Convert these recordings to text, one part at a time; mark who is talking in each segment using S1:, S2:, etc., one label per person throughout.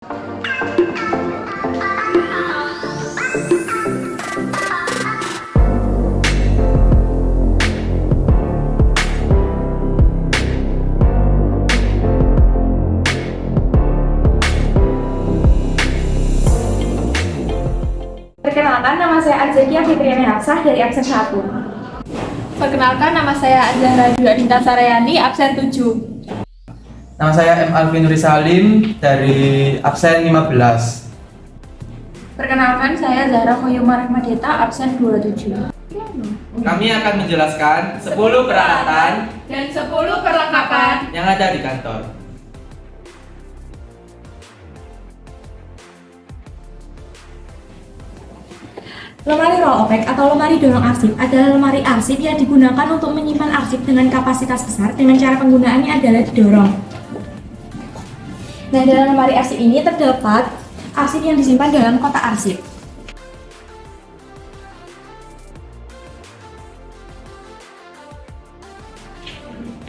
S1: Perkenalkan, nama saya Arzekia Fitriana Hafsah dari absen 1.
S2: Perkenalkan, nama saya Azhara Dwi Adinta Sarayani, absen 7.
S3: Nama saya M. Alvin Nuri Salim dari absen 15.
S1: Perkenalkan, saya Zahra Moyuma Rahmadeta, absen 27.
S3: Kami akan menjelaskan 10 peralatan
S2: Dan 10 perlengkapan
S3: yang ada di kantor.
S1: Lemari rollback atau lemari dorong arsip adalah lemari arsip yang digunakan untuk menyimpan arsip dengan kapasitas besar dengan cara penggunaannya adalah didorong. Nah, dalam lemari arsip ini terdapat arsip yang disimpan dalam kotak arsip.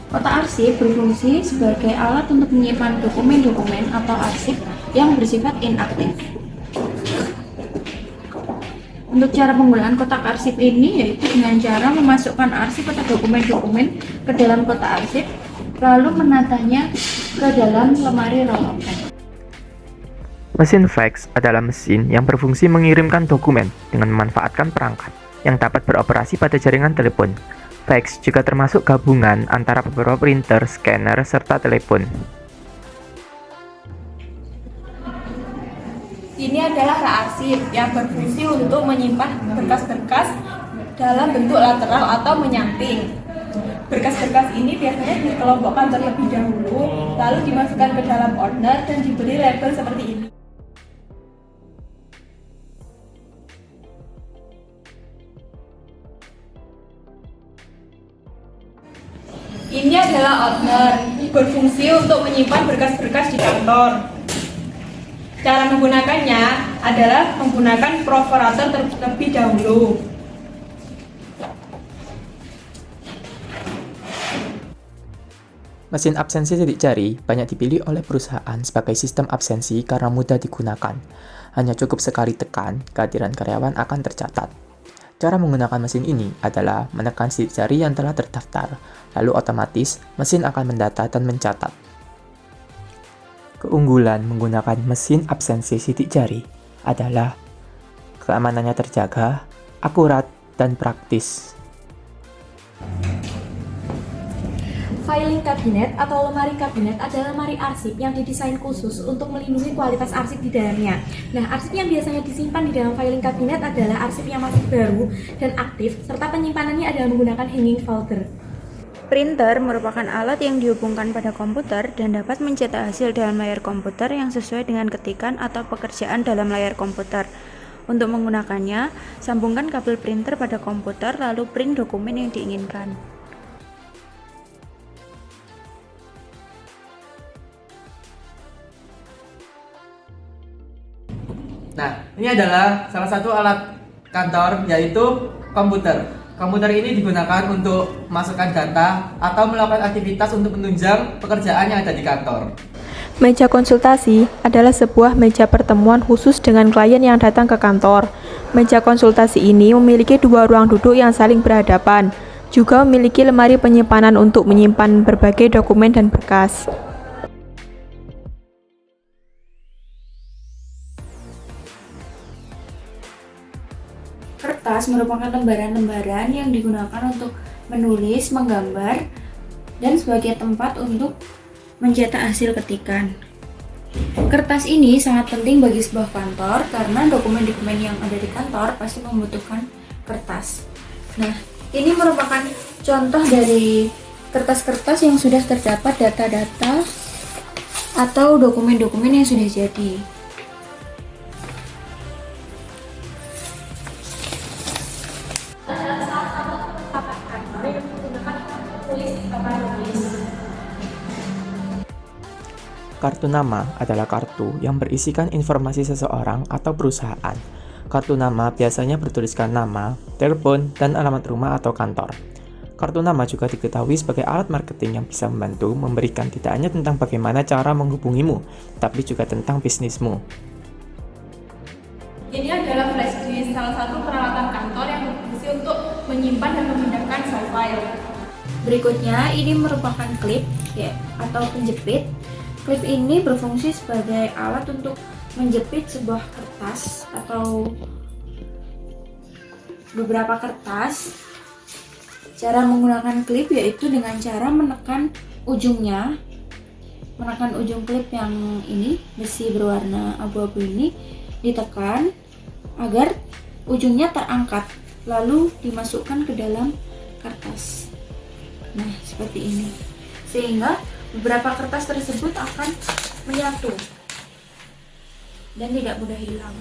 S1: Kotak arsip berfungsi sebagai alat untuk menyimpan dokumen-dokumen atau arsip yang bersifat inaktif. Untuk cara penggunaan kotak arsip ini yaitu dengan cara memasukkan arsip atau dokumen-dokumen ke dalam kotak arsip, lalu menatanya ke dalam lemari rollback.
S4: Mesin fax adalah mesin yang berfungsi mengirimkan dokumen dengan memanfaatkan perangkat yang dapat beroperasi pada jaringan telepon. Fax juga termasuk gabungan antara beberapa printer, scanner, serta telepon.
S2: Ini adalah rak arsip yang berfungsi untuk menyimpan berkas-berkas dalam bentuk lateral atau menyamping. Berkas-berkas ini biasanya dikelompokkan terlebih dahulu, lalu dimasukkan ke dalam order dan diberi label seperti ini. Ini adalah order, berfungsi untuk menyimpan berkas-berkas di kantor. Cara menggunakannya adalah menggunakan perforator terlebih dahulu.
S4: Mesin absensi sidik jari banyak dipilih oleh perusahaan sebagai sistem absensi karena mudah digunakan. Hanya cukup sekali tekan, kehadiran karyawan akan tercatat. Cara menggunakan mesin ini adalah menekan sidik jari yang telah terdaftar, lalu otomatis mesin akan mendata dan mencatat. Keunggulan menggunakan mesin absensi sidik jari adalah keamanannya terjaga, akurat, dan praktis.
S1: Filing cabinet atau lemari kabinet adalah lemari arsip yang didesain khusus untuk melindungi kualitas arsip di dalamnya. Nah, arsip yang biasanya disimpan di dalam filing cabinet adalah arsip yang masih baru dan aktif, serta penyimpanannya adalah menggunakan hanging folder.
S5: Printer merupakan alat yang dihubungkan pada komputer dan dapat mencetak hasil dalam layar komputer yang sesuai dengan ketikan atau pekerjaan dalam layar komputer. Untuk menggunakannya, sambungkan kabel printer pada komputer lalu print dokumen yang diinginkan.
S3: Nah, ini adalah salah satu alat kantor yaitu komputer. Komputer ini digunakan untuk masukkan data atau melakukan aktivitas untuk menunjang pekerjaan yang ada di kantor.
S5: Meja konsultasi adalah sebuah meja pertemuan khusus dengan klien yang datang ke kantor. Meja konsultasi ini memiliki dua ruang duduk yang saling berhadapan, juga memiliki lemari penyimpanan untuk menyimpan berbagai dokumen dan berkas.
S1: Kertas merupakan lembaran-lembaran yang digunakan untuk menulis, menggambar, dan sebagai tempat untuk mencetak hasil ketikan. Kertas ini sangat penting bagi sebuah kantor karena dokumen-dokumen yang ada di kantor pasti membutuhkan kertas. Nah, ini merupakan contoh dari kertas-kertas yang sudah terdapat data-data atau dokumen-dokumen yang sudah jadi.
S4: Kartu nama adalah kartu yang berisikan informasi seseorang atau perusahaan. Kartu nama biasanya bertuliskan nama, telepon, dan alamat rumah atau kantor. Kartu nama juga diketahui sebagai alat marketing yang bisa membantu memberikan tidak hanya tentang bagaimana cara menghubungimu, tapi juga tentang bisnismu.
S2: Ini adalah flash disk, salah satu peralatan kantor yang berfungsi untuk menyimpan dan memindahkan soft file.
S1: Berikutnya, ini merupakan klip atau penjepit. Klip ini berfungsi sebagai alat untuk menjepit sebuah kertas atau beberapa kertas. Cara menggunakan klip yaitu dengan cara menekan ujung klip yang ini, besi berwarna abu-abu ini ditekan agar ujungnya terangkat, lalu dimasukkan ke dalam kertas. Nah, seperti ini. Sehingga beberapa kertas tersebut akan menyatu dan tidak mudah hilang.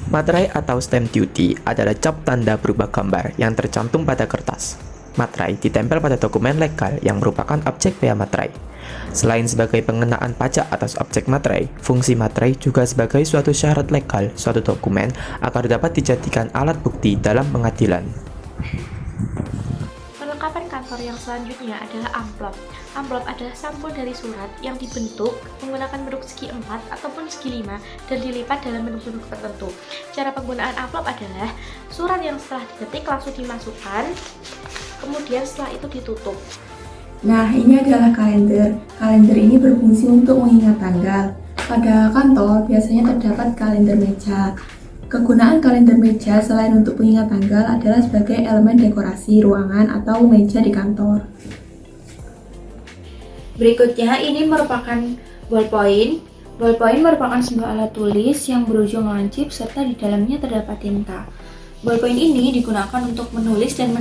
S4: Materai atau stamp duty adalah cap tanda berupa gambar yang tercantum pada kertas. Materai ditempel pada dokumen legal yang merupakan objek bea materai. Selain sebagai pengenaan pajak atas objek materai, fungsi materai juga sebagai suatu syarat legal suatu dokumen agar dapat dijadikan alat bukti dalam pengadilan.
S6: Perlengkapan kantor yang selanjutnya adalah amplop. Amplop adalah sampul dari surat yang dibentuk menggunakan bentuk segi 4 ataupun segi 5 dan dilipat dalam bentuk-bentuk tertentu. Cara penggunaan amplop adalah surat yang setelah diketik langsung dimasukkan, kemudian setelah itu ditutup.
S2: Nah, ini adalah kalender. Kalender ini berfungsi untuk mengingat tanggal. Pada kantor biasanya terdapat kalender meja. Kegunaan kalender meja selain untuk pengingat tanggal adalah sebagai elemen dekorasi ruangan atau meja di kantor.
S1: Berikutnya, ini merupakan ballpoint. Ballpoint merupakan sebuah alat tulis yang berujung lancip serta di dalamnya terdapat tinta. Ballpoint ini digunakan untuk menulis dan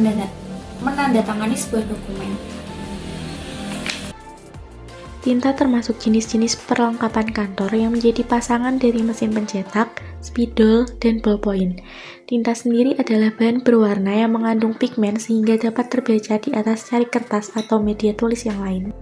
S1: menandatangani sebuah dokumen.
S6: Tinta termasuk jenis-jenis perlengkapan kantor yang menjadi pasangan dari mesin pencetak, spidol, dan ballpoint. Tinta sendiri adalah bahan berwarna yang mengandung pigmen sehingga dapat terbaca di atas cari kertas atau media tulis yang lain.